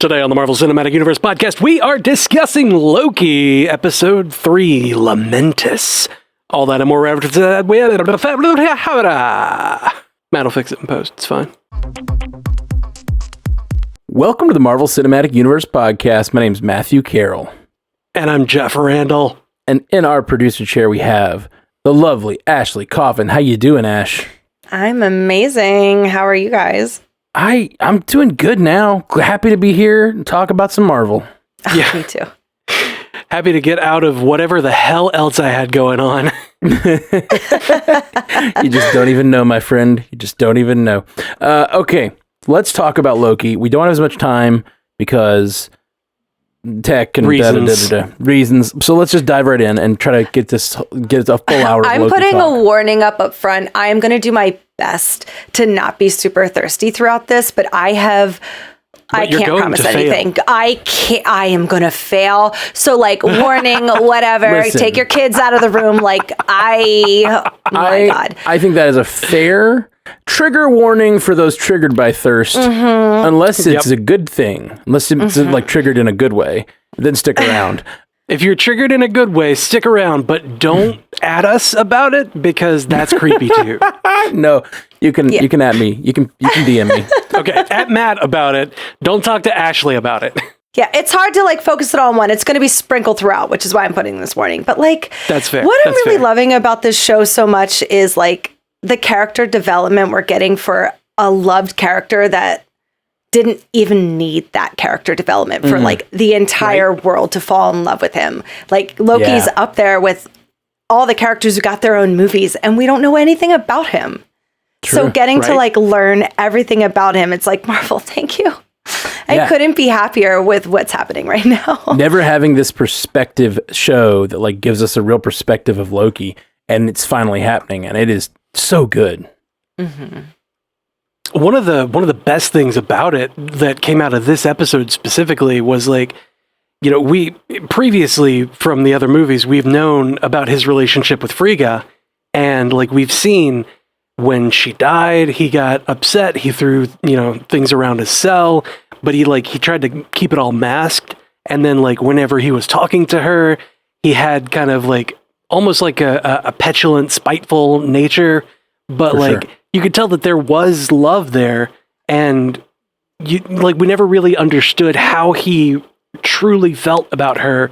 Today on the Marvel Cinematic Universe podcast, we are discussing Loki, Episode 3, Lamentus. All that and more. Matt will fix it in post. It's fine. Welcome to the Marvel Cinematic Universe podcast. My name's Matthew Carroll. And I'm Jeff Randall. And in our producer chair, we have the lovely Ashley Coffin. How you doing, Ash? I'm amazing. How are you guys? I'm doing good now. Happy to be here and talk about some Marvel. Yeah, me too. Happy to get out of whatever the hell else I had going on. You just don't even know, my friend. You just don't even know. Okay, let's talk about Loki. We don't have as much time because tech and reasons. So let's just dive right in and try to get a full hour of I'm Loki putting talk. a warning up front. I am going to do my best to not be super thirsty throughout this, but I can't promise anything. I am going to fail. So like warning, whatever, Listen, take your kids out of the room. Like my God. I think that is a fair trigger warning for those triggered by thirst, unless it's a good thing, unless it's like triggered in a good way, then stick around. If you're triggered in a good way, stick around, but don't at us about it because that's creepy too. No, you can at me. You can DM me. Okay, at Matt about it. Don't talk to Ashley about it. Yeah, it's hard to like focus it all on one. It's going to be sprinkled throughout, which is why I'm putting this warning. But like, that's fair. What I'm really loving about this show so much is like the character development we're getting for a loved character that didn't even need that character development for like the entire world to fall in love with him. Like Loki's up there with all the characters who got their own movies and we don't know anything about him. True, so getting to like learn everything about him, it's like, Marvel, thank you. I couldn't be happier with what's happening right now. Never having this perspective show that like gives us a real perspective of Loki, and it's finally happening, and it is so good. Mm-hmm. One of the best things about it that came out of this episode specifically was like, you know, we previously from the other movies, we've known about his relationship with Frigga, and like we've seen when she died, he got upset. He threw, you know, things around his cell, but he tried to keep it all masked. And then like whenever he was talking to her, he had kind of like almost like a petulant, spiteful nature, but you could tell that there was love there. And we never really understood how he truly felt about her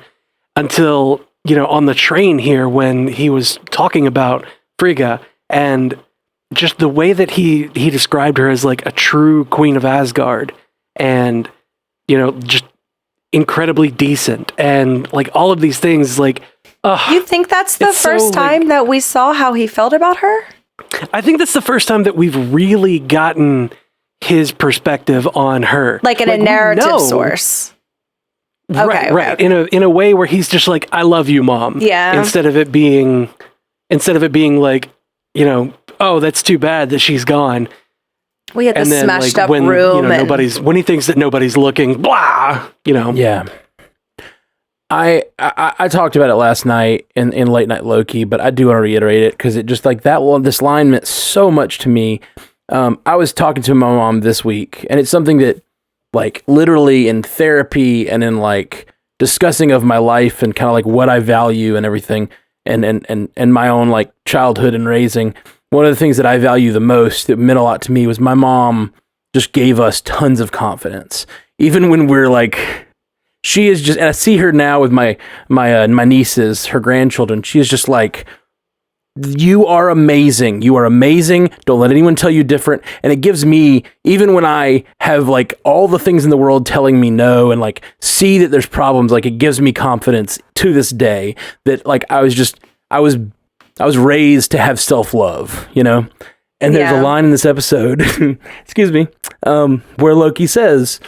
until, you know, on the train here when he was talking about Frigga, and just the way that he described her as like a true queen of Asgard and, you know, just incredibly decent and like all of these things, like, you think that's the first time that we saw how he felt about her? I think that's the first time that we've really gotten his perspective on her. Like in a narrative source. Right. In a way where he's just like, I love you, Mom. Yeah. Instead of it being like, you know, oh, that's too bad that she's gone. We had this smashed up room. You know, and when he thinks that nobody's looking, blah, you know. Yeah. I talked about it last night in Late Night Loki, but I do want to reiterate it because it just like this line meant so much to me. I was talking to my mom this week, and it's something that like literally in therapy and in like discussing of my life and kind of like what I value and everything and my own like childhood and raising. One of the things that I value the most that meant a lot to me was my mom just gave us tons of confidence. Even when we're like, she is just, and I see her now with my nieces, her grandchildren. She is just like, you are amazing. You are amazing. Don't let anyone tell you different. And it gives me, even when I have like all the things in the world telling me no and like see that there's problems, like it gives me confidence to this day that like I was raised to have self-love, you know? And there's a line in this episode, excuse me, where Loki says,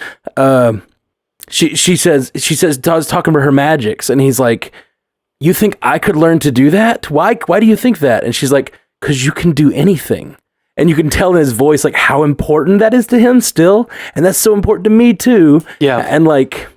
she says, Todd's talking about her magics, and he's like, you think I could learn to do that? Why do you think that? And she's like, because you can do anything. And you can tell in his voice, like, how important that is to him still. And that's so important to me, too. Yeah. And, like,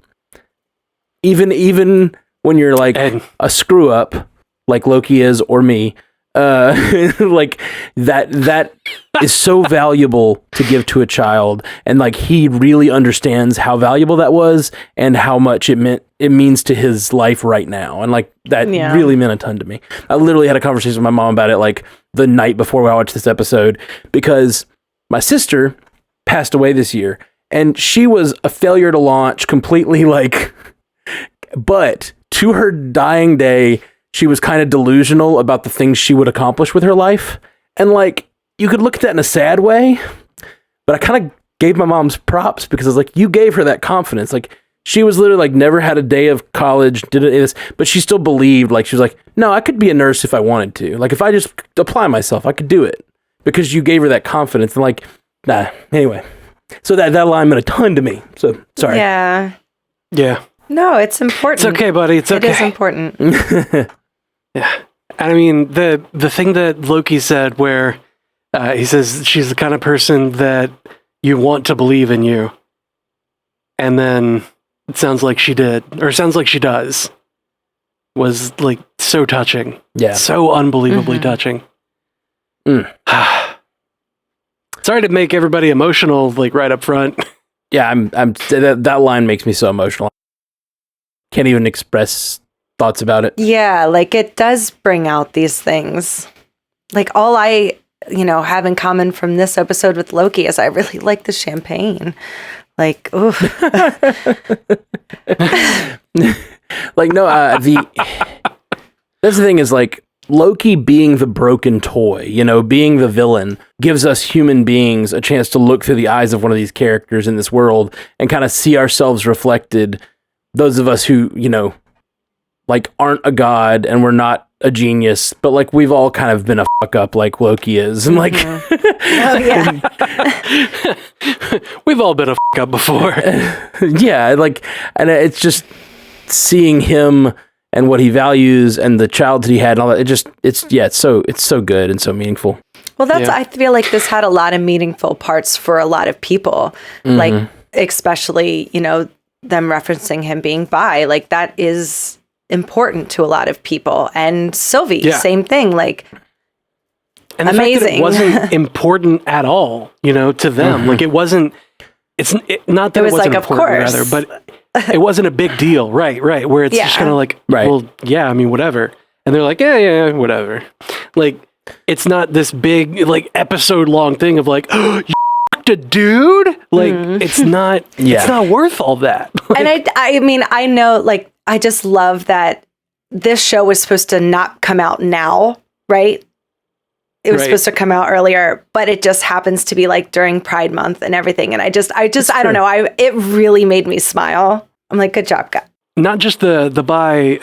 even when you're, like, a screw-up, like Loki is, or me, Like that is so valuable to give to a child, and like he really understands how valuable that was and how much it means to his life right now, and like that really meant a ton to me. I literally had a conversation with my mom about it like the night before I watched this episode, because my sister passed away this year, and she was a failure to launch completely, like, but to her dying day, she was kind of delusional about the things she would accomplish with her life. And like, you could look at that in a sad way, but I kind of gave my mom's props, because I was like, you gave her that confidence. Like, she was literally like, never had a day of college, did this, but she still believed, like, she was like, no, I could be a nurse if I wanted to. Like, if I just apply myself, I could do it, because you gave her that confidence. And like, anyway. So that line meant a ton to me. So sorry. Yeah. Yeah. No, it's important. It's okay, buddy. It's okay. It is important. Yeah. I mean, the thing that Loki said, where he says she's the kind of person that you want to believe in you, and then it sounds like she did, or sounds like she does, was like so touching. Yeah. So unbelievably touching. Sorry to make everybody emotional, like right up front. Yeah, I'm that line makes me so emotional. Can't even express thoughts about it. Yeah, like it does bring out these things. Like all I, have in common from this episode with Loki is I really like the champagne. Like, ooh. Like, no, that's the thing is like, Loki being the broken toy, being the villain, gives us human beings a chance to look through the eyes of one of these characters in this world and kind of see ourselves reflected. Those of us who, like aren't a god and we're not a genius, but like we've all kind of been a fuck up like Loki is. And like, oh, yeah. we've all been a fuck up before. Yeah. Like, and it's just seeing him and what he values and the child that he had and all that. It's so good and so meaningful. Well, I feel like this had a lot of meaningful parts for a lot of people, like especially, them referencing him being bi, like that is important to a lot of people. And Sylvie, same thing, like, and the amazing. Fact that it wasn't important at all, to them. Like it wasn't, not that it wasn't like, important, rather, but it wasn't a big deal. Right. Where it's just kind of like, well, yeah, I mean, whatever. And they're like, yeah, whatever. Like, it's not this big, like, episode long thing of like, oh, you f***ed a dude? Like, it's not worth all that. Like, and I mean, I know, like, I just love that this show was supposed to not come out now, right? It was supposed to come out earlier, but it just happens to be like during Pride Month and everything. And I don't know. It really made me smile. I'm like, good job, guys. Not just the bi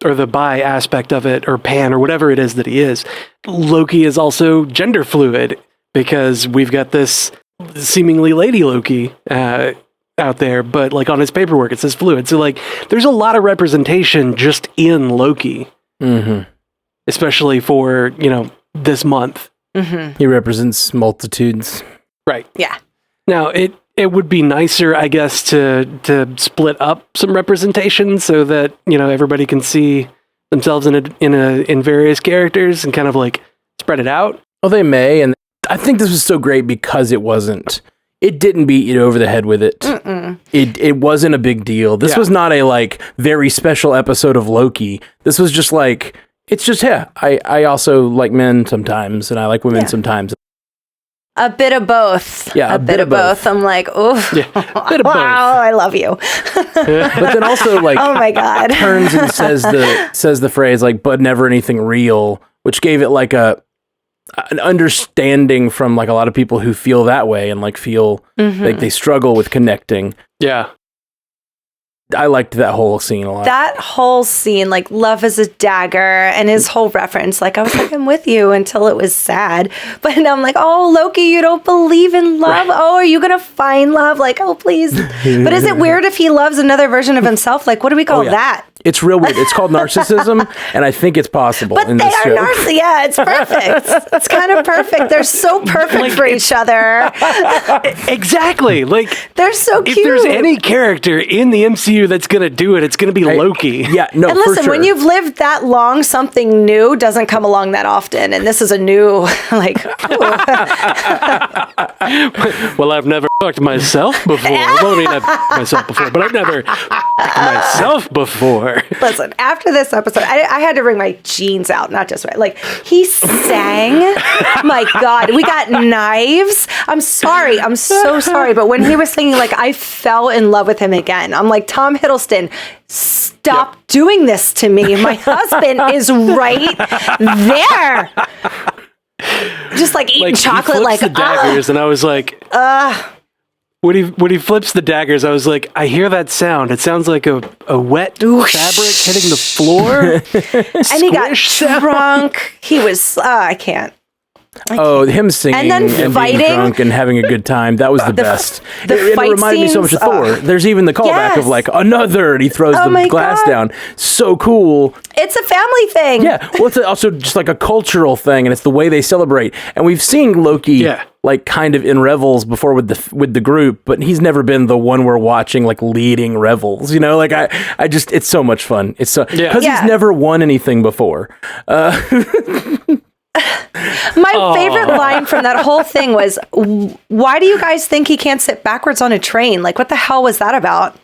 or the bi aspect of it, or pan, or whatever it is that he is. Loki is also gender fluid, because we've got this seemingly lady Loki out there, but like on his paperwork it says fluid. So like, there's a lot of representation just in Loki, especially for this month. He represents multitudes. Right. Yeah. Now it would be nicer, I guess, to split up some representation so that, everybody can see themselves in various characters and kind of like spread it out. Well, they may, and I think this was so great because it didn't beat you over the head with it. It wasn't a big deal. This was not a like very special episode of Loki. This was just like, it's just, I also like men sometimes, and I like women sometimes. A bit of both. Yeah, a bit of both. I'm like, oh, wow, I love you. But then also like, oh my God, turns and says the phrase like, but never anything real, which gave it like an understanding from like a lot of people who feel that way and like feel like they struggle with connecting. Yeah. I liked that whole scene a lot. That whole scene, like love is a dagger, and his whole reference, like I was like, I'm with you until it was sad. But now I'm like, oh, Loki, you don't believe in love? Right. Oh, are you going to find love? Like, oh, please. But is it weird if he loves another version of himself? Like, what do we call that? It's real weird. It's called narcissism, and I think it's possible But in they this are show. Yeah, it's perfect. It's kind of perfect. They're so perfect for each other. Exactly. Like, They're so cute. if there's any character in the MCU that's going to do it, it's going to be Loki. Yeah, no, And for listen, sure. when you've lived that long, something new doesn't come along that often. And this is a new, like, Well, I've never fucked myself before. Well, I mean, I've fucked myself before, but I've never fucked myself before. listen, after this episode, I had to bring my jeans out, not just right. Like, he sang. My God, we got knives. I'm sorry. I'm so sorry. But when he was singing, like, I fell in love with him again. I'm like, Tom Hiddleston, stop doing this to me. My husband is right there. Just like eating chocolate, he like flips the daggers, and I was like, when he flips the daggers, I was like, I hear that sound. It sounds like a wet fabric hitting the floor. and he got drunk. He was, I can't. Oh, him singing And then being fighting. drunk and having a good time. That was the best. the it fight reminded me so much of scenes, Thor. There's even the callback of yes. like another, and he throws Oh the my glass God. down. So cool. It's a family thing. Yeah. Well, it's also just like a cultural thing, and it's the way they celebrate. And we've seen Loki like kind of in revels before with the group, but he's never been the one we're watching like leading revels. You know, like I just it's so much fun. It's so because he's never won anything before. My favorite line from that whole thing was, why do you guys think he can't sit backwards on a train? Like, what the hell was that about?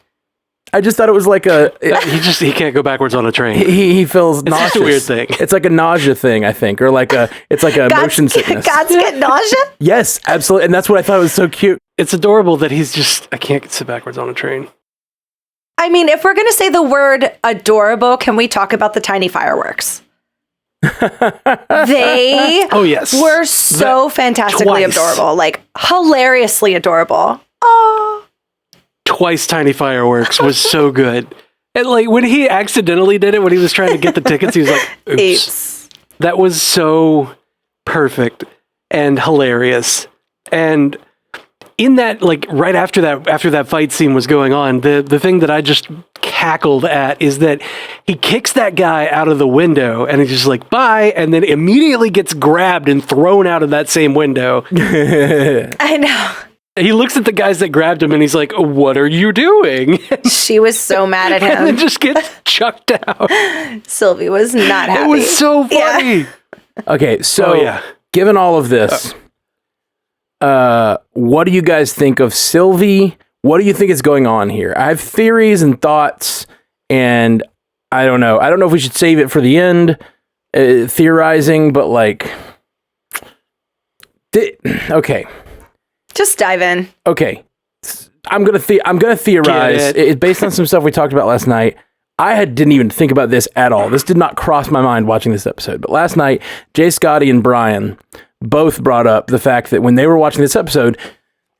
I just thought it was like he can't go backwards on a train. he feels nauseous. It's just a weird thing. It's like a nausea thing, I think, or like it's like a motion sickness. Gods get nausea? Yes, absolutely, and that's what I thought was so cute. It's adorable that he's just, I can't sit backwards on a train. I mean, if we're going to say the word adorable, can we talk about the tiny fireworks? They were so fantastically adorable, like hilariously adorable. Oh, Twice tiny fireworks was so good. And like when he accidentally did it, when he was trying to get the tickets, he was like, oops. That was so perfect and hilarious. And in that, like right after that fight scene was going on, the thing that I just cackled at is that he kicks that guy out of the window and he's just like, bye, and then immediately gets grabbed and thrown out of that same window. I know. He looks at the guys that grabbed him and he's like, what are you doing? She was so mad at And then him. just gets chucked out. Sylvie was not happy. It was so funny. Okay, so given all of this, what do you guys think of Sylvie? What do you think is going on here? I have theories and thoughts, and I don't know. I don't know if we should save it for the end, theorizing, but like, okay. Just dive in. Okay. I'm gonna theorize. It's based on some stuff we talked about last night. I didn't even think about this at all. This did not cross my mind watching this episode. But last night, Jay, Scotty, and Brian both brought up the fact that when they were watching this episode,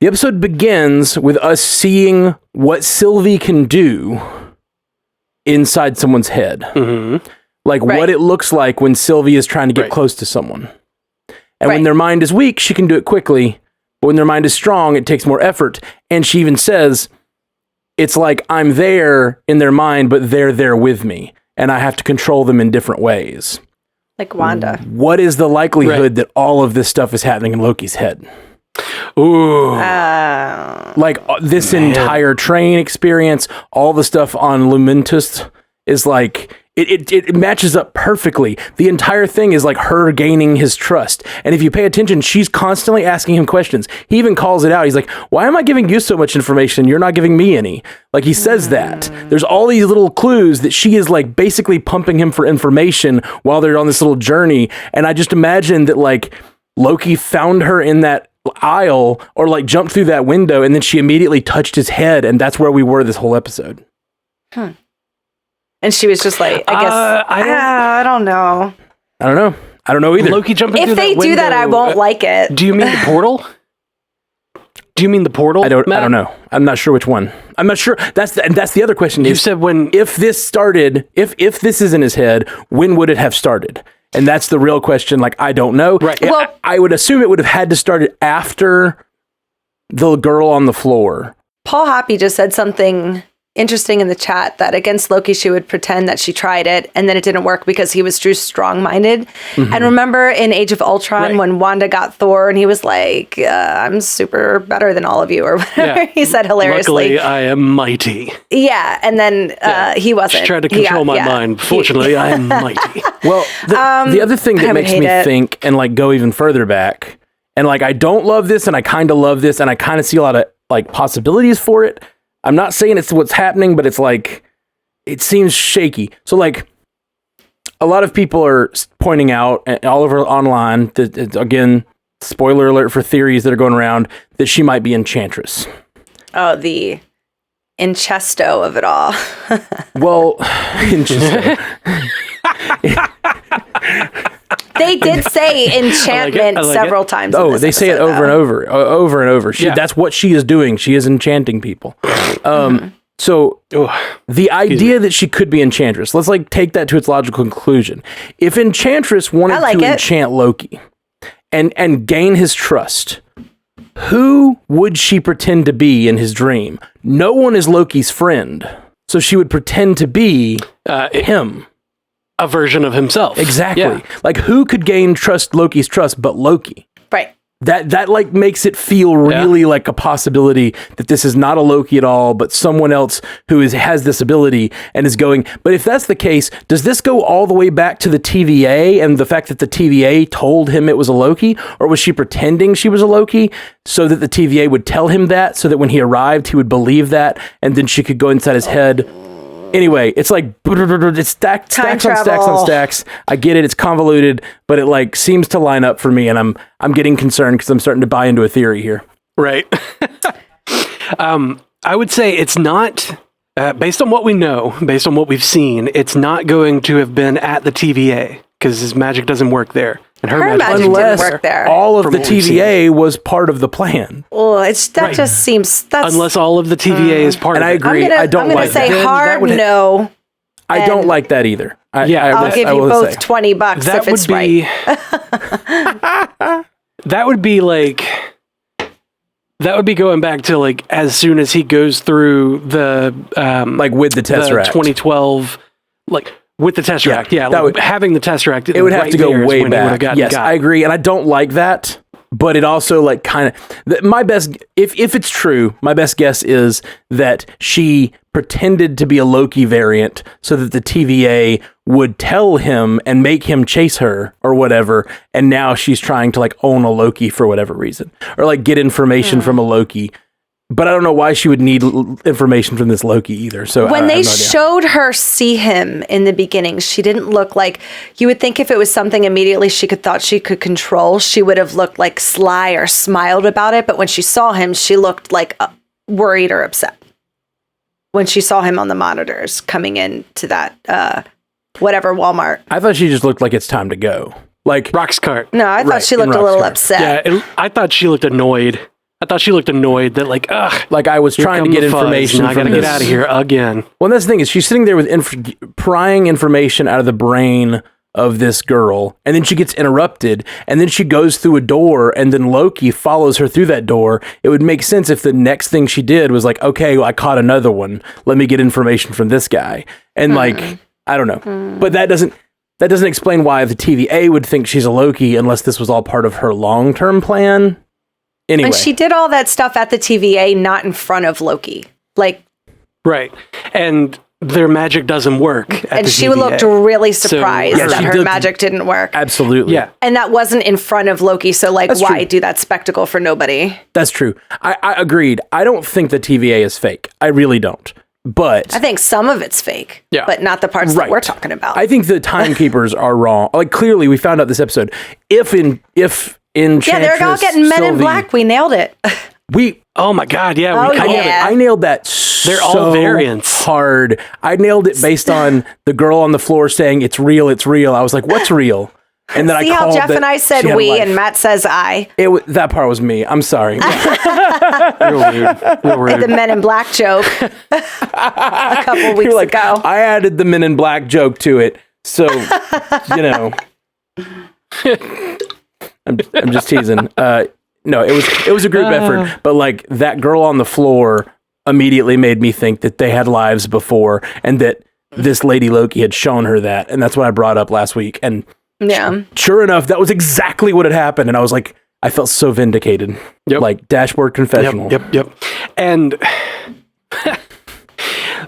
the episode begins with us seeing what Sylvie can do inside someone's head. Mm-hmm. Like what it looks like when Sylvie is trying to get close to someone. And when their mind is weak, she can do it quickly. But when their mind is strong, it takes more effort. And she even says, it's like I'm there in their mind, but they're there with me. And I have to control them in different ways. Like Wanda. What is the likelihood that all of this stuff is happening in Loki's head? Ooh. Like this entire train experience, all the stuff on Lumentus is like, it matches up perfectly. The entire thing is like her gaining his trust. And if you pay attention, she's constantly asking him questions. He even calls it out. He's like, why am I giving you so much information? You're not giving me any. Like he says that. There's all these little clues that she is like basically pumping him for information while they're on this little journey. And I just imagine that like Loki found her in that aisle or like jumped through that window and then she immediately touched his head. And that's where we were this whole episode. And she was just like, I guess, I don't know. I don't know either. Loki jumping through If they that do that, I window, won't like it. Do you mean the portal? Do you mean the portal? I don't know. I'm not sure which one. I'm not sure. That's the other question. You said when if this started, if this is in his head, when would it have started? And that's the real question. Like I don't know. Right. Well, I would assume it would have had to start after the girl on the floor. Paul Hoppy just said something interesting in the chat that against Loki, she would pretend that she tried it and then it didn't work because he was too strong-minded. And remember in Age of Ultron when Wanda got Thor and he was like, I'm super better than all of you or whatever he said hilariously. Luckily, I am mighty. Yeah, and then he wasn't. She tried to control my mind. Fortunately, I am mighty. Well, the other thing that makes me think and like go even further back, and like I don't love this and I kind of love this and I kind of see a lot of like possibilities for it. I'm not saying it's what's happening, but it's like, it seems shaky. So like, a lot of people are pointing out all over online that, again, spoiler alert for theories that are going around, that she might be Enchantress. Oh, the Enchesto of it all. Well, Enchesto. They did say enchantment several times. Oh, they say it over and over and over. That's what she is doing. She is enchanting people. So the idea that she could be Enchantress, let's like take that to its logical conclusion. If Enchantress wanted to enchant Loki and gain his trust, who would she pretend to be in his dream? No one is Loki's friend. So she would pretend to be him. A version of himself. Exactly. Yeah. Like who could gain Loki's trust but Loki? Right. That like makes it feel really like a possibility that this is not a Loki at all, but someone else who has this ability and is going. But if that's the case, does this go all the way back to the TVA and the fact that the TVA told him it was a Loki? Or was she pretending she was a Loki so that the TVA would tell him that so that when he arrived, he would believe that and then she could go inside his head? Anyway, it's like it's stacks on stacks on stacks. I get it; it's convoluted, but it like seems to line up for me, and I'm getting concerned because I'm starting to buy into a theory here. Right. I would say it's not based on what we know, based on what we've seen. It's not going to have been at the TVA because his magic doesn't work there, and her magic didn't work there. All of the TVA was part of the plan. Oh, just seems unless all of the TVA is part of it. And I agree. I don't like that. I'm going to say hard no. I don't like that either. I'll give you both $20 if it's right. That would be like. That would be going back to like as soon as he goes through the like with the Tesseract, 2012, like. With the Tesseract, having the Tesseract, it would have to go way back. Yes, I agree, and I don't like that. But it also like kind of my best. If it's true, my best guess is that she pretended to be a Loki variant so that the TVA would tell him and make him chase her or whatever. And now she's trying to like own a Loki for whatever reason, or like get information from a Loki. But I don't know why she would need information from this Loki either. So when they showed her see him in the beginning, she didn't look like, you would think if it was something immediately thought she could control, she would have looked like sly or smiled about it. But when she saw him, she looked like worried or upset. When she saw him on the monitors coming into that, whatever, Walmart. I thought she just looked like it's time to go. Like Rock's cart. No, I thought she looked a little upset. Yeah, I thought she looked annoyed. I thought she looked annoyed that like, like I was trying to get information. I gotta get out of here again. Well, that's the thing is she's sitting there with prying information out of the brain of this girl, and then she gets interrupted, and then she goes through a door, and then Loki follows her through that door. It would make sense if the next thing she did was like, okay, well, I caught another one. Let me get information from this guy, and like, I don't know, but that doesn't explain why the TVA would think she's a Loki unless this was all part of her long-term plan. Anyway. And she did all that stuff at the TVA, not in front of Loki. Like, right. And their magic doesn't work at and the she TVA. looked really surprised that her did. magic didn't work. Absolutely. Yeah. And that wasn't in front of Loki, so like, That's why true. do that spectacle for nobody? That's true. I agreed. I don't think the TVA is fake. I really don't. But I think some of it's fake, but not the parts that we're talking about. I think the timekeepers are wrong. Like clearly, we found out this episode. If Enchantress, they're all getting Men in Black. We nailed it. Oh my God! Yeah, we nailed it. I nailed that. They're all variants. Hard. I nailed it based on the girl on the floor saying it's real. It's real. I was like, what's real? And then See how Jeff and I said we and Matt says I. That part was me. I'm sorry. Real rude. The Men in Black joke a couple weeks ago. I added the Men in Black joke to it, so you know. I'm just teasing. No, it was a group effort, but like that girl on the floor immediately made me think that they had lives before and that this Lady Loki had shown her that. And that's what I brought up last week. And sure enough, that was exactly what had happened. And I was like, I felt so vindicated. Yep. Like dashboard confessional. Yep. And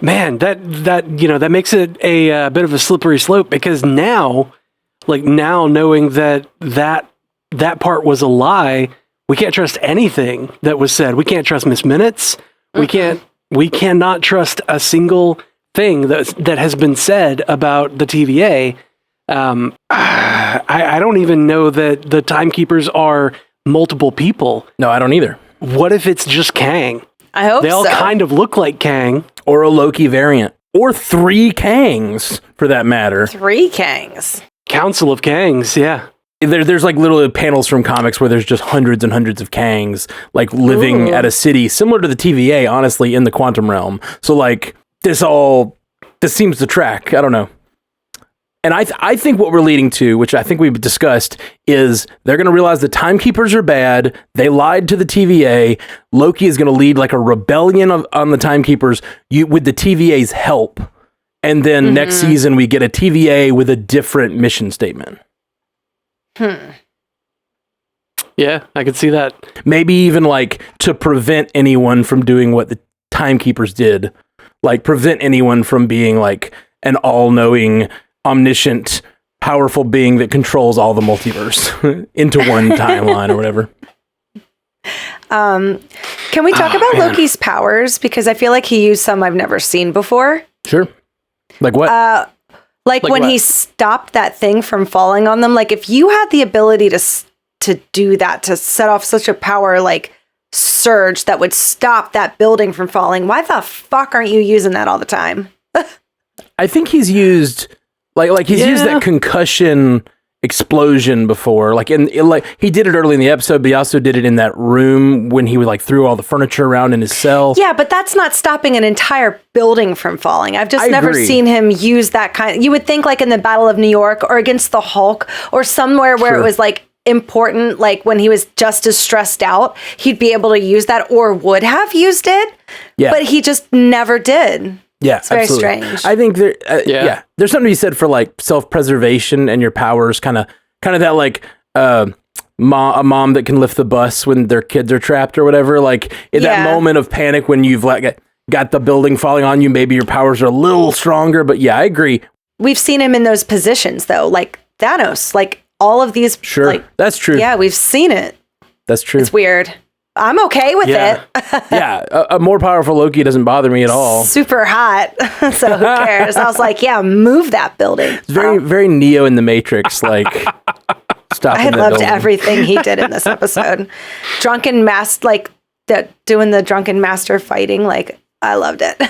man, that makes it a bit of a slippery slope, because now knowing that part was a lie, we can't trust anything that was said. We can't trust Miss Minutes. We cannot trust a single thing that has been said about the TVA. I don't even know that the timekeepers are multiple people. No, I don't either. What if it's just Kang? I hope they all kind of look like Kang, or a Loki variant, or 3 Kangs for that matter. 3 Kangs. Council of Kangs, yeah. There's like literally panels from comics where there's just hundreds and hundreds of Kangs like living at a city similar to the TVA, honestly, in the quantum realm. So like this seems to track. I don't know. And I think what we're leading to, which I think we've discussed, is they're going to realize the timekeepers are bad. They lied to the TVA. Loki is going to lead like a rebellion on the timekeepers with the TVA's help. And then next season we get a TVA with a different mission statement. Yeah, I could see that. Maybe even like to prevent anyone from doing what the timekeepers did. Like prevent anyone from being like an all-knowing, omniscient, powerful being that controls all the multiverse into one timeline or whatever. Can we talk about Loki's powers? Because I feel like he used some I've never seen before. Sure. Like what? Like when he stopped that thing from falling on them. Like if you had the ability to do that, to set off such a power like surge that would stop that building from falling, why the fuck aren't you using that all the time? I think he's used like he's used that concussion explosion before. Like like he did it early in the episode, but he also did it in that room when he like threw all the furniture around in his cell. Yeah, but that's not stopping an entire building from falling. I've just never agree. seen him use that kind. You would think like in the Battle of New York or against the Hulk or somewhere where it was like important, like when he was just as stressed out, he'd be able to use that or would have used it. Yeah. But he just never did. Yeah, it's very absolutely. strange. I think there's something to be said for like self-preservation and your powers, kind of that like a mom that can lift the bus when their kids are trapped or whatever. Like in that moment of panic when you've like got the building falling on you, maybe your powers are a little stronger. But yeah, I agree. We've seen him in those positions though, like Thanos, like all of these. Sure, like, that's true. Yeah, we've seen it. That's true. It's weird. I'm okay with it. Yeah, a more powerful Loki doesn't bother me at all. Super hot. So who cares? I was like, yeah, move that building. It's very Neo in the Matrix, like stopping I that loved building. Everything he did in this episode. Drunken master, like doing the drunken master fighting, like I loved it.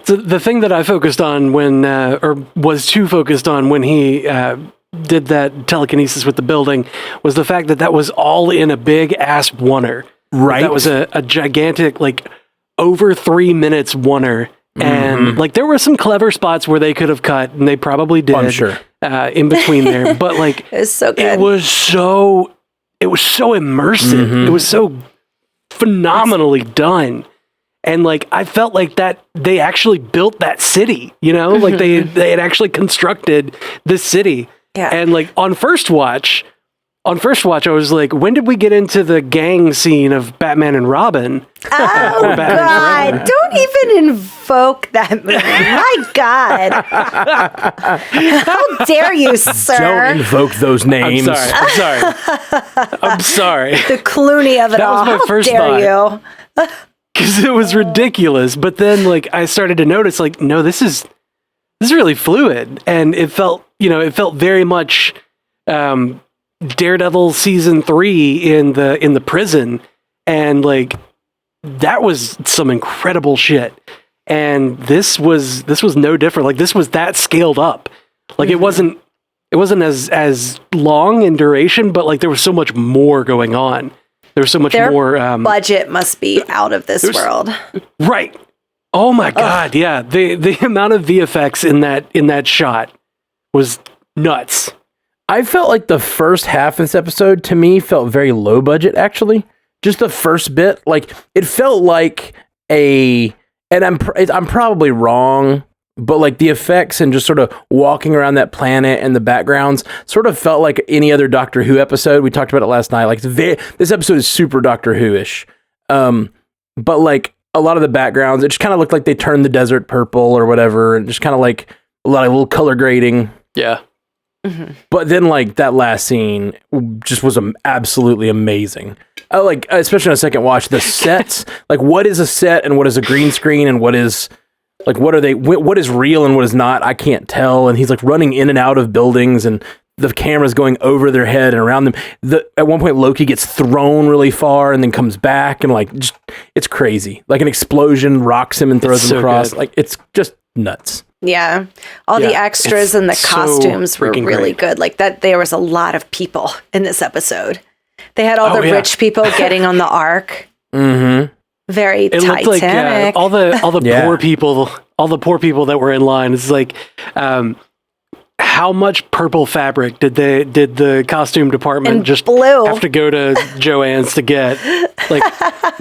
So the thing that I focused on when, or was too focused on when he did that telekinesis with the building, was the fact that was all in a big ass oneer. Right. That was a gigantic, like, over 3 minutes oneer. And, like, there were some clever spots where they could have cut, and they probably did. I'm sure. In between there. But, like, it was so good. It was so immersive. It was so phenomenally done. And, like, I felt like that they actually built that city, you know? Like, they had actually constructed this city. Yeah. And, like, on first watch, I was like, when did we get into the gang scene of Batman and Robin? Oh, God. Don't even invoke that movie. My God. How dare you, sir? Don't invoke those names. I'm sorry. The Clooney of it all. That was my first thought. You? Because it was ridiculous. But then, like, I started to notice, like, no, this is really fluid. And it felt very much... Daredevil season 3 in the prison, and like that was some incredible shit. And this was no different. Like this was that scaled up. Like it wasn't as long in duration, but like there was so much more going on. There was so much more. Budget must be out of this world. Right. Oh my God. Yeah. The amount of VFX in that shot was nuts. I felt like the first half of this episode, to me, felt very low budget, actually. Just the first bit. Like, it felt like a and I'm probably wrong, but like the effects and just sort of walking around that planet and the backgrounds sort of felt like any other Doctor Who episode. We talked about it last night. Like this episode is super Doctor Who-ish. But like a lot of the backgrounds, it just kind of looked like they turned the desert purple or whatever, and just kind of like a lot of little color grading. Yeah. Mm-hmm. But then like that last scene just was absolutely amazing. Like, especially on a second watch, the sets, like what is a set and what is a green screen and what is like, what is real and what is not? I can't tell. And he's like running in and out of buildings and the camera's going over their head and around them. At one point, Loki gets thrown really far and then comes back and like, it's crazy. Like an explosion rocks him and throws him across. Good. Like it's just nuts. Yeah. All the extras and the costumes were really good. Like that, there was a lot of people in this episode. They had all the rich people getting on the Ark. Mm-hmm. Very it Titanic. Looked like all the poor people that were in line. It's like, how much purple fabric did the costume department and just blue. Have to go to Joann's to get? Like,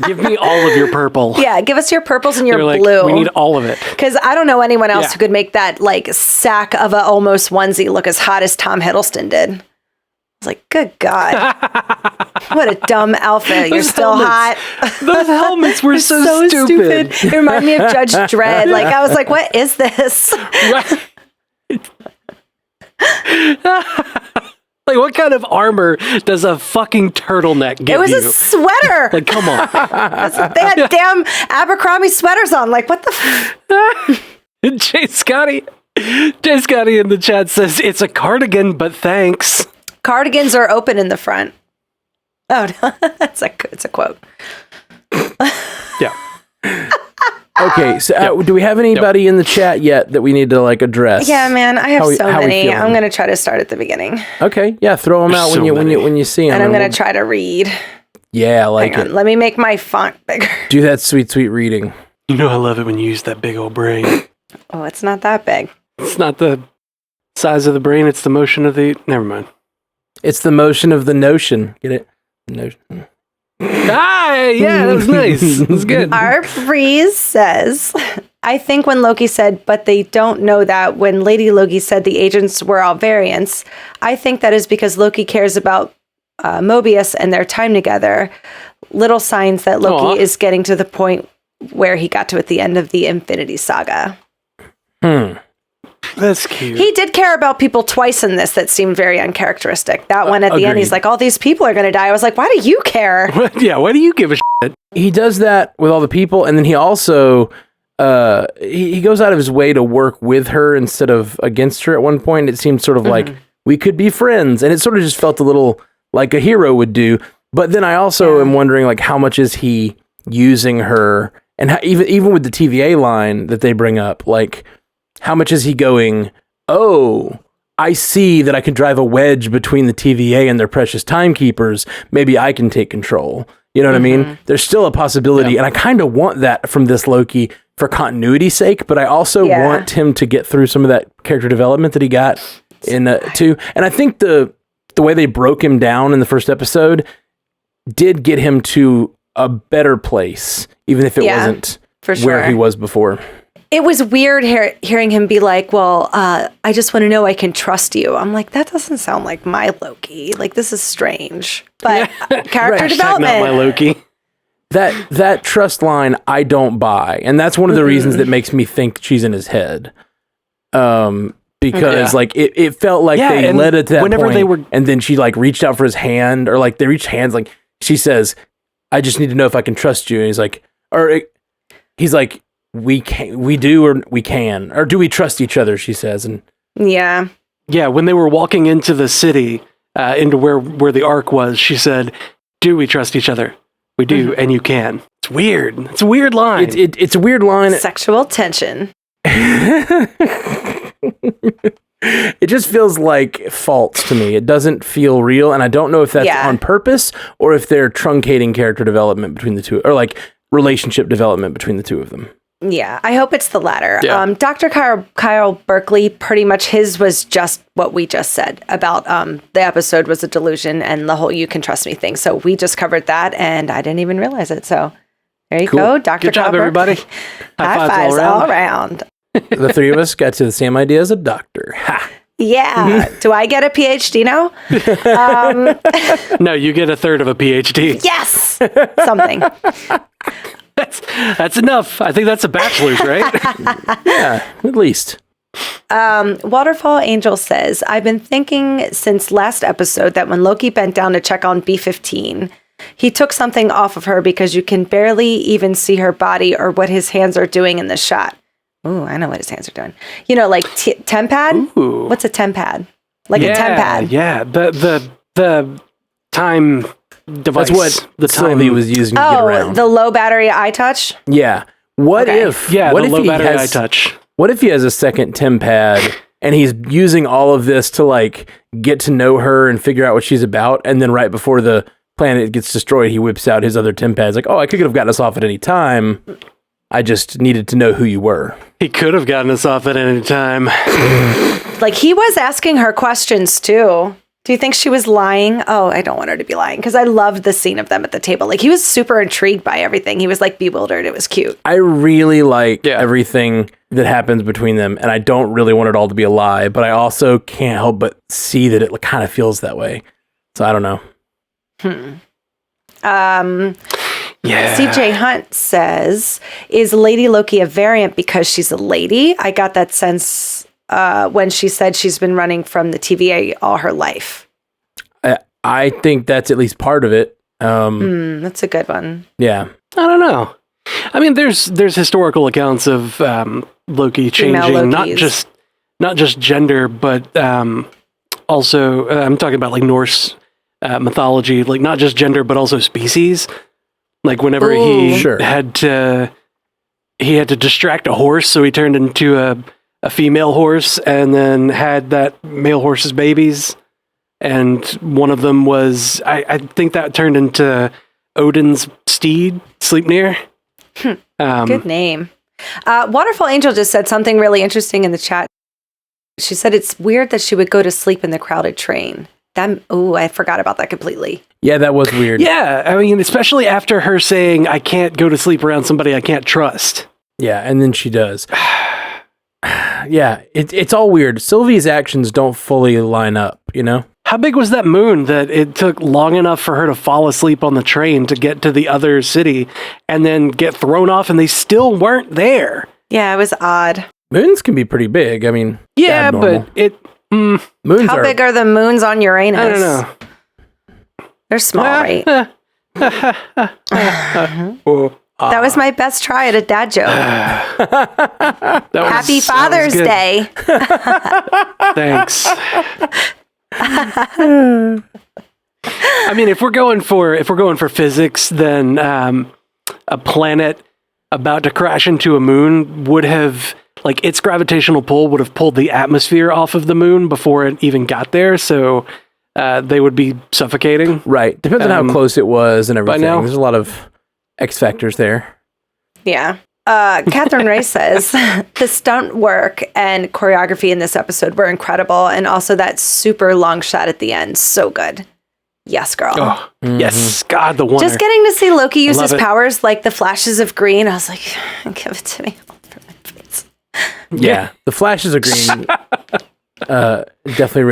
give me all of your purple. Yeah, give us your purples and your like, blue. We need all of it. Because I don't know anyone else who could make that like sack of a almost onesie look as hot as Tom Hiddleston did. I was like, good God. What a dumb outfit. You're still hot. Those helmets were so stupid. It reminded me of Judge Dredd. Like, I was like, what is this? Right. Like, what kind of armor does a fucking turtleneck give you? It was a sweater. Like, come on. They had damn Abercrombie sweaters on. Like, what the Jay Scotty in the chat says, it's a cardigan, but thanks. Cardigans are open in the front. Oh, no. It's a quote. Yeah. Okay, so do we have anybody in the chat yet that we need to like address? Yeah, man, I have so many. I'm going to try to start at the beginning. Okay, yeah, throw them out when you see them. And I'm going to try to read. Yeah, I like it. Let me make my font bigger. Do that sweet reading. You know I love it when you use that big old brain. Oh, it's not that big. It's not the size of the brain, it's the motion of the... Never mind. It's the motion of the notion. Get it? Notion. Yeah, that was nice. That was good. Our Breeze says, I think when Loki said, but they don't know that, when Lady Loki said the agents were all variants, I think that is because Loki cares about Mobius and their time together. Little signs that Loki is getting to the point where he got to at the end of the Infinity Saga. That's cute. He did care about people twice in this that seemed very uncharacteristic. That one at the end, he's like, all these people are going to die. I was like, why do you care? Why do you give a shit? He does that with all the people, and then he also he goes out of his way to work with her instead of against her at one point. It seemed sort of like, we could be friends, and it sort of just felt a little like a hero would do. But then I also am wondering, like, how much is he using her? And how, even with the TVA line that they bring up, like... How much is he going, oh, I see that I can drive a wedge between the TVA and their precious timekeepers. Maybe I can take control. You know what I mean? There's still a possibility. And I kind of want that from this Loki for continuity's sake, but I also want him to get through some of that character development that he got in 2. And I think the way they broke him down in the first episode did get him to a better place, even if it wasn't where he was before. It was weird hearing him be like, well, I just want to know I can trust you. I'm like, that doesn't sound like my Loki. Like, this is strange. But character development. Not my Loki. That trust line, I don't buy. And that's one of the reasons that makes me think she's in his head. Because, like, it felt like they led it to that point, they were... and then she, like, reached out for his hand, or, like, they reached hands, like, she says, I just need to know if I can trust you. And he's like, we do, or we can, or do we trust each other? She says, and when they were walking into the city, into where the Ark was, she said, "Do we trust each other? We do, and you can." It's weird. It's a weird line. It's a weird line. Sexual tension. It just feels like false to me. It doesn't feel real, and I don't know if that's on purpose or if they're truncating character development between the two, or like relationship development between the two of them. Yeah, I hope it's the latter. Yeah. Dr. Kyle Berkeley, pretty much his was just what we just said about the episode was a delusion and the whole "you can trust me" thing. So we just covered that, and I didn't even realize it. So There you Cool. go, Dr. Good job, Copper. everybody. High fives all around. The three of us got to the same idea as a doctor. Ha! Yeah. Do I get a PhD now? No, you get a third of a PhD. Yes. Something. That's enough. I think that's a bachelor's, right? Yeah, at least. Waterfall Angel says, I've been thinking since last episode that when Loki bent down to check on B-15, he took something off of her because you can barely even see her body or what his hands are doing in the shot. Ooh, I know what his hands are doing. You know, like tempad? Ooh. What's a tempad? Like a tempad. Yeah, the time device. That's what the Sylvie was using to get Oh, around. the low battery eye touch? Yeah. What Okay. if? Yeah, what the if low he battery has, eye touch. What if he has a second tempad and he's using all of this to like get to know her and figure out what she's about, and then right before the planet gets destroyed, he whips out his other tempads like, "Oh, I could have gotten us off at any time. I just needed to know who you were." He could have gotten us off at any time. Like, he was asking her questions, too. Do you think she was lying? Oh, I don't want her to be lying, because I loved the scene of them at the table. Like, he was super intrigued by everything. He was, like, bewildered. It was cute. I really like everything that happens between them, and I don't really want it all to be a lie, but I also can't help but see that it kind of feels that way. So I don't know. Yeah. CJ Hunt says, is Lady Loki a variant because she's a lady? I got that sense when she said she's been running from the TVA all her life. I think that's at least part of it. That's a good one. Yeah. I don't know. I mean, there's historical accounts of Loki Female changing Lokis. not just gender, but also I'm talking about like Norse mythology, like not just gender, but also species. Like whenever he Sure. had to distract a horse, so he turned into a female horse, and then had that male horse's babies. And one of them was, I think that turned into Odin's steed, Sleipnir. Good name. Waterfall Angel just said something really interesting in the chat. She said it's weird that she would go to sleep in the crowded train. I forgot about that completely. Yeah, that was weird. Yeah, I mean, especially after her saying, I can't go to sleep around somebody I can't trust. Yeah, and then she does. Yeah, it's all weird. Sylvie's actions don't fully line up, you know? How big was that moon that it took long enough for her to fall asleep on the train to get to the other city and then get thrown off, and they still weren't there? Yeah, it was odd. Moons can be pretty big. I mean, Yeah, abnormal. but it... Moons How are big are the moons on Uranus? I don't know. They're small, right? Oh, That was my best try at a dad joke. that was- Happy that was Father's good. Day. Thanks. I mean, if we're going for physics, then a planet about to crash into a moon would have, like, its gravitational pull would have pulled the atmosphere off of the moon before it even got there. So they would be suffocating. right. Depends on how close it was and everything. now- There's a lot of X factors there. Yeah. Catherine Ray says the stunt work and choreography in this episode were incredible, and also that super long shot at the end, so good. Yes, girl. Oh, yes. God, the one. Just getting to see Loki use love his it. powers, like the flashes of green, I was like, give it to me. Yeah. The flashes of green definitely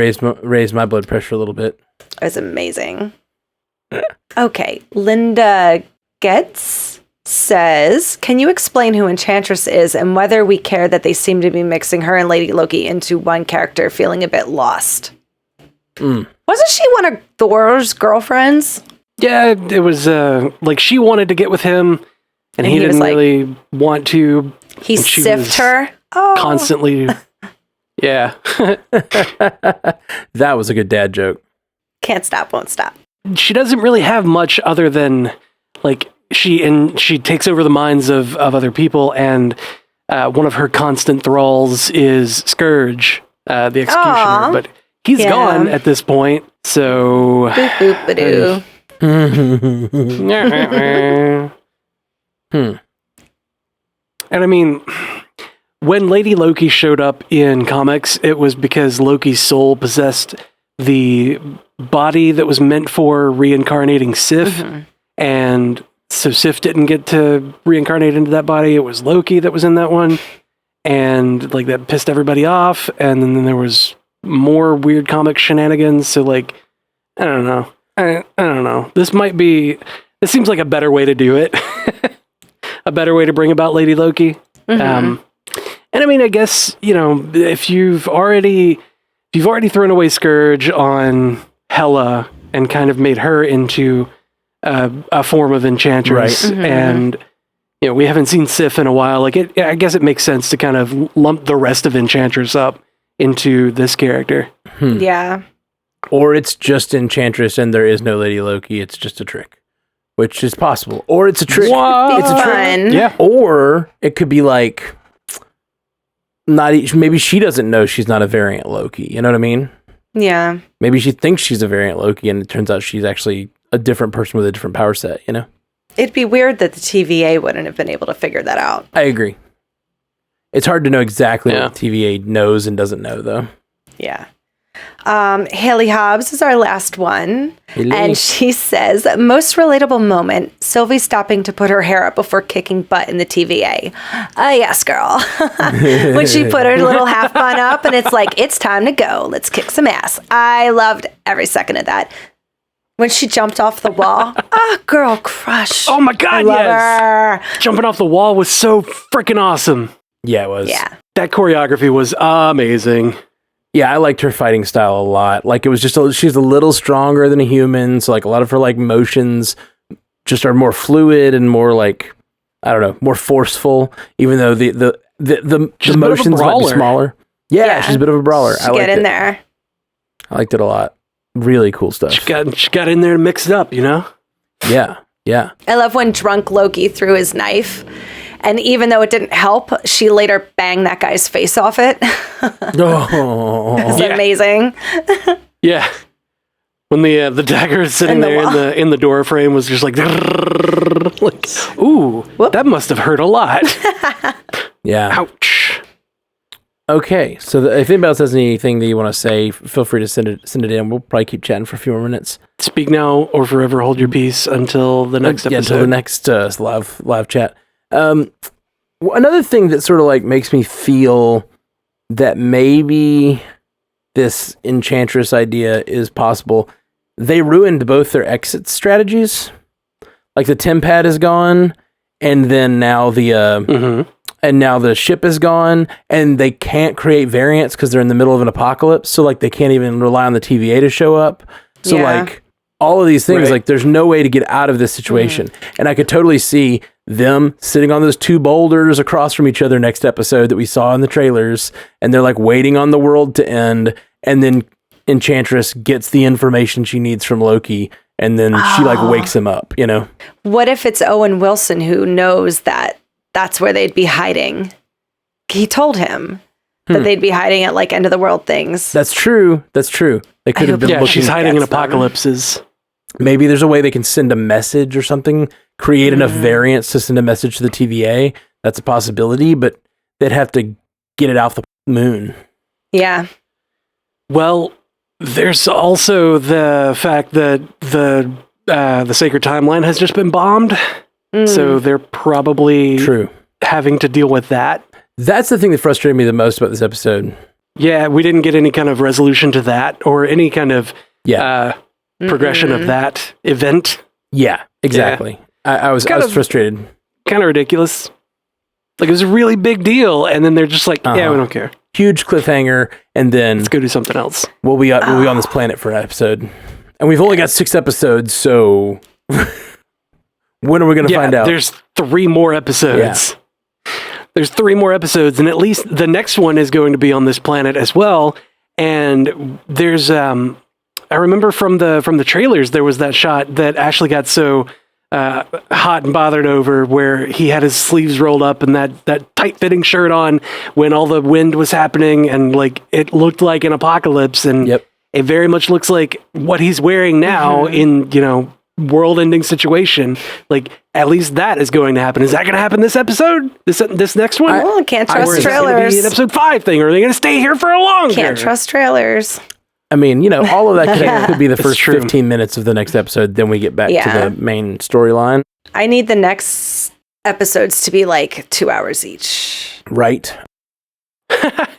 raised my blood pressure a little bit. It was amazing. Okay, Linda Getz says, can you explain who Enchantress is and whether we care that they seem to be mixing her and Lady Loki into one character, feeling a bit lost? Wasn't she one of Thor's girlfriends? Yeah, it was like she wanted to get with him, and he he was didn't like- really want to. He And she siffed was her. Oh, Constantly. Yeah. That was a good dad joke. can't stop, won't stop. She doesn't really have much other than, like, she takes over the minds of other people, and one of her constant thralls is Scourge, the executioner, Aw. but he's Yeah. gone at this point, so... Boop, boop, ba-doo. And I mean, when Lady Loki showed up in comics, it was because Loki's soul possessed the body that was meant for reincarnating Sif, and So Sif didn't get to reincarnate into that body. It was Loki that was in that one. And like that pissed everybody off. And then there was more weird comic shenanigans. So like, I don't know. I don't know. This seems like a better way to do it. A better way to bring about Lady Loki. And I mean, I guess, if you've already thrown away Scourge on Hela and kind of made her into a form of Enchantress, right. And we haven't seen Sif in a while. Like I guess it makes sense to kind of lump the rest of Enchantress up into this character. Yeah. Or it's just Enchantress and there is no Lady Loki. It's just a trick, which is possible. Or it's a trick. What? It's a trick. Yeah. Or it could be like maybe she doesn't know she's not a variant Loki. You know what I mean? Yeah. Maybe she thinks she's a variant Loki and it turns out she's actually a different person with a different power set, It'd be weird that the TVA wouldn't have been able to figure that out. I agree. It's hard to know exactly what the TVA knows and doesn't know, though. Yeah. Haley Hobbs is our last one. Haley. And she says, most relatable moment, Sylvie stopping to put her hair up before kicking butt in the TVA. Yes, girl. When she put her little half bun up and it's like, it's time to go. Let's kick some ass. I loved every second of that. When she jumped off the wall, girl crush. Oh my God, love yes. her. Jumping off the wall was so freaking awesome. Yeah, it was. Yeah. That choreography was amazing. Yeah, I liked her fighting style a lot. Like, it was just, she's a little stronger than a human. So, like, a lot of her, like, motions just are more fluid and more, like, I don't know, more forceful, even though the motions might be smaller. Yeah, she's a bit of a brawler. She get in there. I liked it a lot. Really cool stuff. She got in there and mixed it up, Yeah, yeah. I love when drunk Loki threw his knife. And even though it didn't help, she later banged that guy's face off it. It's amazing. Yeah. When the dagger is sitting there in the door frame was just like ooh, whoop. That must have hurt a lot. Yeah. Ouch. Okay, so if anybody else has anything that you want to say, feel free to send it in. We'll probably keep chatting for a few more minutes. Speak now or forever hold your peace until the next episode. Until the next live chat. Another thing that sort of like makes me feel that maybe this Enchantress idea is possible. They ruined both their exit strategies. Like the TemPad is gone, and then now and now the ship is gone, and they can't create variants because they're in the middle of an apocalypse. So like they can't even rely on the TVA to show up. So like all of these things, like there's no way to get out of this situation. And I could totally see them sitting on those two boulders across from each other next episode that we saw in the trailers, and they're like waiting on the world to end, and then Enchantress gets the information she needs from Loki, and then she like wakes him up, What if it's Owen Wilson who knows that that's where they'd be hiding? He told him that they'd be hiding at like end of the world things. That's true. They could have been looking. She's hiding in apocalypses. Maybe there's a way they can send a message or something, create enough variants to send a message to the TVA. That's a possibility, but they'd have to get it off the moon. Yeah. Well, there's also the fact that the sacred timeline has just been bombed. So they're probably having to deal with that. That's the thing that frustrated me the most about this episode. Yeah, we didn't get any kind of resolution to that or any kind of progression of that event. Yeah, exactly. Yeah. I was frustrated. Kind of ridiculous. Like, it was a really big deal, and then they're just like, yeah, we don't care. Huge cliffhanger, and then let's go do something else. We'll be on this planet for an episode. And we've only got 6 episodes, so when are we going to find out? There's 3 more episodes. Yeah. There's 3 more episodes, and at least the next one is going to be on this planet as well. And there's I remember from the trailers, there was that shot that Ashley got so hot and bothered over, where he had his sleeves rolled up and that tight-fitting shirt on when all the wind was happening, and like it looked like an apocalypse, and it very much looks like what he's wearing now in world-ending situation. Like, at least that is going to happen. Is that going to happen this episode? This next one? I can't trust trailers. Be an episode 5 thing, or are they going to stay here for a longer? Can't trust trailers. I mean, all of that could be the first 15 minutes of the next episode. Then we get back to the main storyline. I need the next episodes to be like 2 hours each. Right.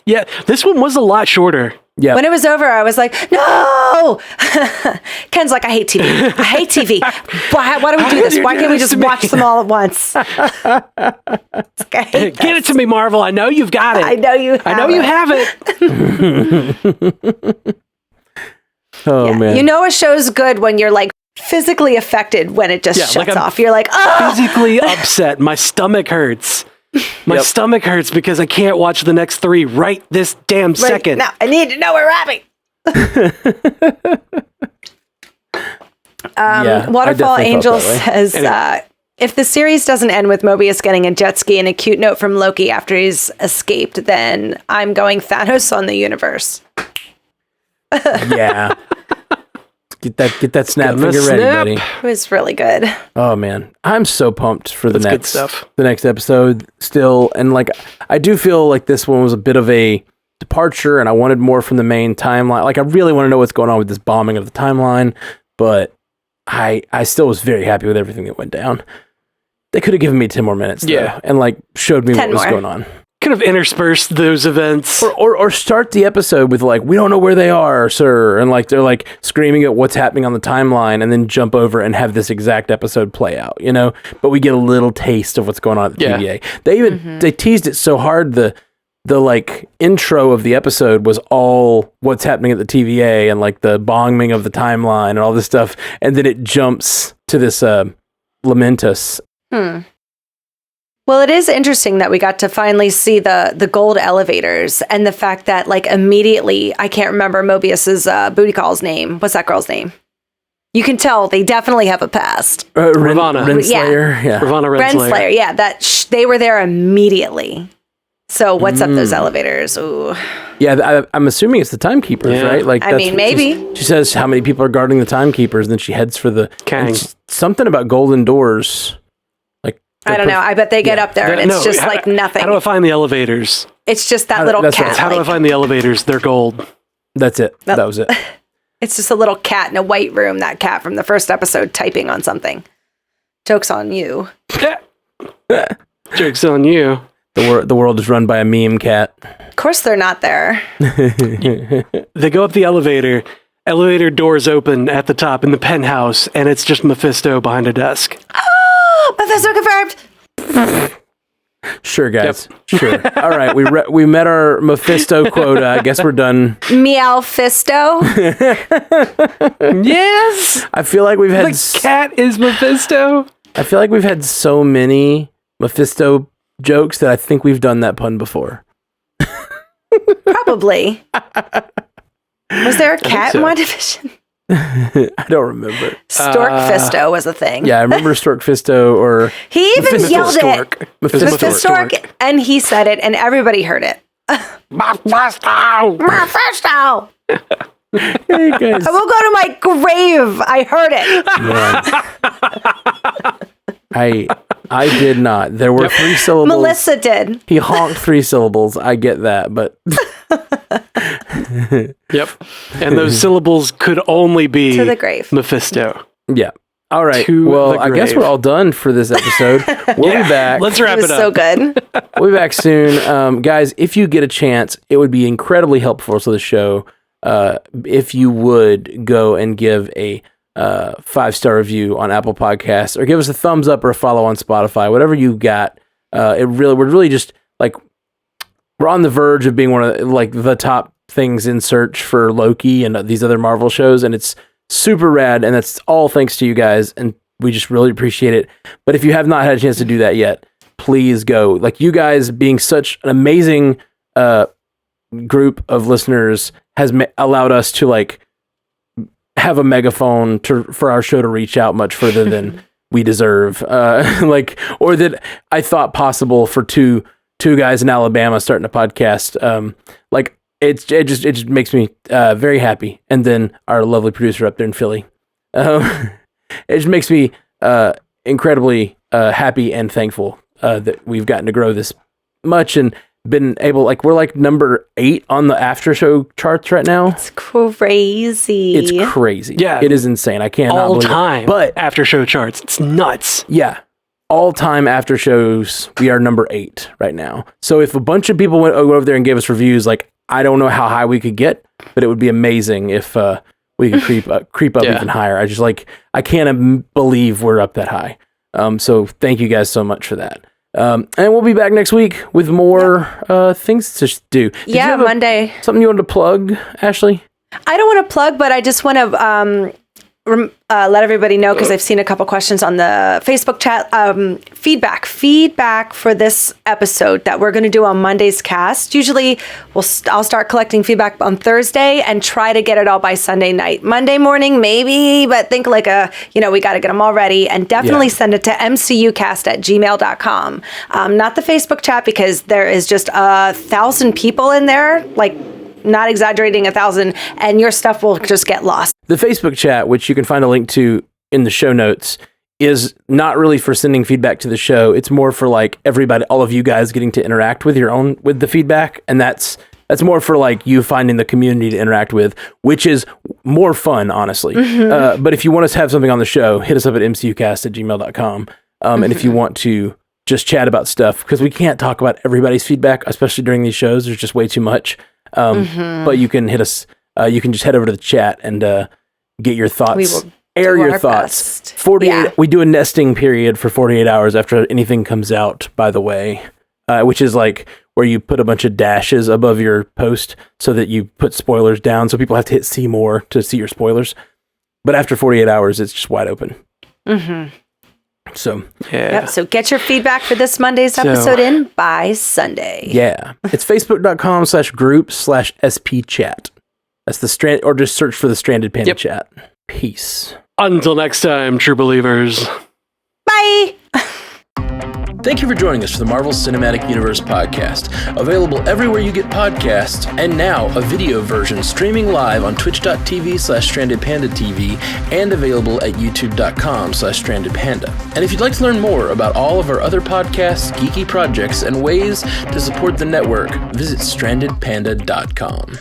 Yeah, this one was a lot shorter. Yeah. When it was over, I was like, no! Ken's like, I hate TV. I hate TV. Why do we do this? Why can't we just watch them all at once? It's like, Get it to me, Marvel. I know you've got it. I know you have I know you have it. Oh, man. You know a show's good when you're like physically affected when it just shuts off. You're like, oh! Physically upset. My stomach hurts. My stomach hurts because I can't watch the next 3 right this damn second. Now, I need to know we're wrapping. Waterfall Angel says, if the series doesn't end with Mobius getting a jet ski and a cute note from Loki after he's escaped, then I'm going Thanos on the universe. Yeah. Get that snap finger ready, buddy. It was really good. Oh man, I'm so pumped for the good stuff. The next episode still, and like I do feel like this one was a bit of a departure, and I wanted more from the main timeline. Like I really want to know what's going on with this bombing of the timeline, but I still was very happy with everything that went down. They could have given me 10 more minutes, though, and like showed me what was going on. Could have interspersed those events, or start the episode with like, we don't know where they are, sir, and like they're like screaming at what's happening on the timeline, and then jump over and have this exact episode play out, you know. But we get a little taste of what's going on at the TVA. They even they teased it so hard. The like intro of the episode was all what's happening at the TVA and like the bombing of the timeline and all this stuff, and then it jumps to this Lamentus. Well, it is interesting that we got to finally see the gold elevators, and the fact that like immediately, I can't remember Mobius's booty call's name. What's that girl's name? You can tell they definitely have a past. Ravonna. Renslayer. Yeah. Ravonna Renslayer. Yeah, they were there immediately. So what's up those elevators? Ooh. Yeah, I'm assuming it's the timekeepers, right? Like, I mean, maybe. She says how many people are guarding the timekeepers, and then she heads for the something about golden doors. I don't know. I bet they get up there and it's just like nothing. How do I find the elevators? It's just that little cat. How do I find the elevators? They're gold. That's it. That was it. It's just a little cat in a white room, that cat from the first episode typing on something. Joke's on you. Joke's on you. The world is run by a meme cat. Of course they're not there. They go up the elevator. Elevator doors open at the top in the penthouse, and it's just Mephisto behind a desk. Mephisto confirmed. Sure, guys. Yep. Sure. All right, we met our Mephisto quota. I guess we're done. Meow-fisto. Yes. I feel like we've had the cat is Mephisto. I feel like we've had so many Mephisto jokes that I think we've done that pun before. Probably. Was there a cat in WandaVision? I don't remember. Storkfisto was a thing. Yeah, I remember Storkfisto, or he even yelled it. Mephisto, and he said it, and everybody heard it. Mephisto! Mephisto! Hey guys. I will go to my grave. I heard it. I did not. There were 3 syllables. Melissa did. He honked 3 syllables. I get that, but yep. And those syllables could only be to the grave. Mephisto. Yeah. All right. Well, I guess we're all done for this episode. We'll be back. Let's wrap it up. So good. We'll be back soon. Guys, if you get a chance, it would be incredibly helpful to the show if you would go and give a 5-star review on Apple Podcasts, or give us a thumbs up or a follow on Spotify, whatever you got. We're really just like, we're on the verge of being one of like the top things in search for Loki and these other Marvel shows, and it's super rad, and that's all thanks to you guys, and we just really appreciate it. But if you have not had a chance to do that yet, please go. Like, you guys being such an amazing group of listeners has allowed us to like have a megaphone for our show to reach out much further than we deserve. Or that I thought possible for two guys in Alabama starting a podcast. It just makes me very happy. And then our lovely producer up there in Philly. It just makes me incredibly happy and thankful that we've gotten to grow this much and been able, like, we're like number 8 on the after show charts right now. It's crazy. It's crazy. Yeah. It is insane. I can't all believe time. But after show charts, it's nuts. Yeah. all-time after shows, we are number 8 right now. So if a bunch of people went over there and gave us reviews, like, I don't know how high we could get, but it would be amazing if we could creep up even higher. I can't believe we're up that high. So thank you guys so much for that. And we'll be back next week with more things to do. Did Monday. Something you wanted to plug, Ashley? I don't want to plug, but I just want to let everybody know, because I've seen a couple questions on the Facebook chat. Feedback for this episode that we're going to do on Monday's cast. Usually I'll start collecting feedback on Thursday and try to get it all by Sunday night. Monday morning, maybe, but think we got to get them all ready, and definitely send it to mcucast@gmail.com. Not the Facebook chat, because there is just 1,000 people in there, like, not exaggerating, 1,000, and your stuff will just get lost. The Facebook chat, which you can find a link to in the show notes, is not really for sending feedback to the show. It's more for like everybody, all of you guys getting to interact with with the feedback. And that's more for like you finding the community to interact with, which is more fun, honestly. Mm-hmm. But if you want us to have something on the show, hit us up at mcucast@gmail.com. And if you want to just chat about stuff, because we can't talk about everybody's feedback, especially during these shows, there's just way too much. But you can hit us, you can just head over to the chat and get your thoughts, air your thoughts. Best. 48. We do a nesting period for 48 hours after anything comes out, by the way, which is like where you put a bunch of dashes above your post so that you put spoilers down, so people have to hit see more to see your spoilers. But after 48 hours, it's just wide open. Mm-hmm. So, so get your feedback for this Monday's episode in by Sunday. Yeah. It's facebook.com/group/SPchat. That's the or just search for the Stranded Panda chat. Peace. Until next time, true believers. Bye. Thank you for joining us for the Marvel Cinematic Universe podcast. Available everywhere you get podcasts, and now a video version streaming live on twitch.tv/strandedpandatv and available at youtube.com/strandedpanda. And if you'd like to learn more about all of our other podcasts, geeky projects, and ways to support the network, visit strandedpanda.com.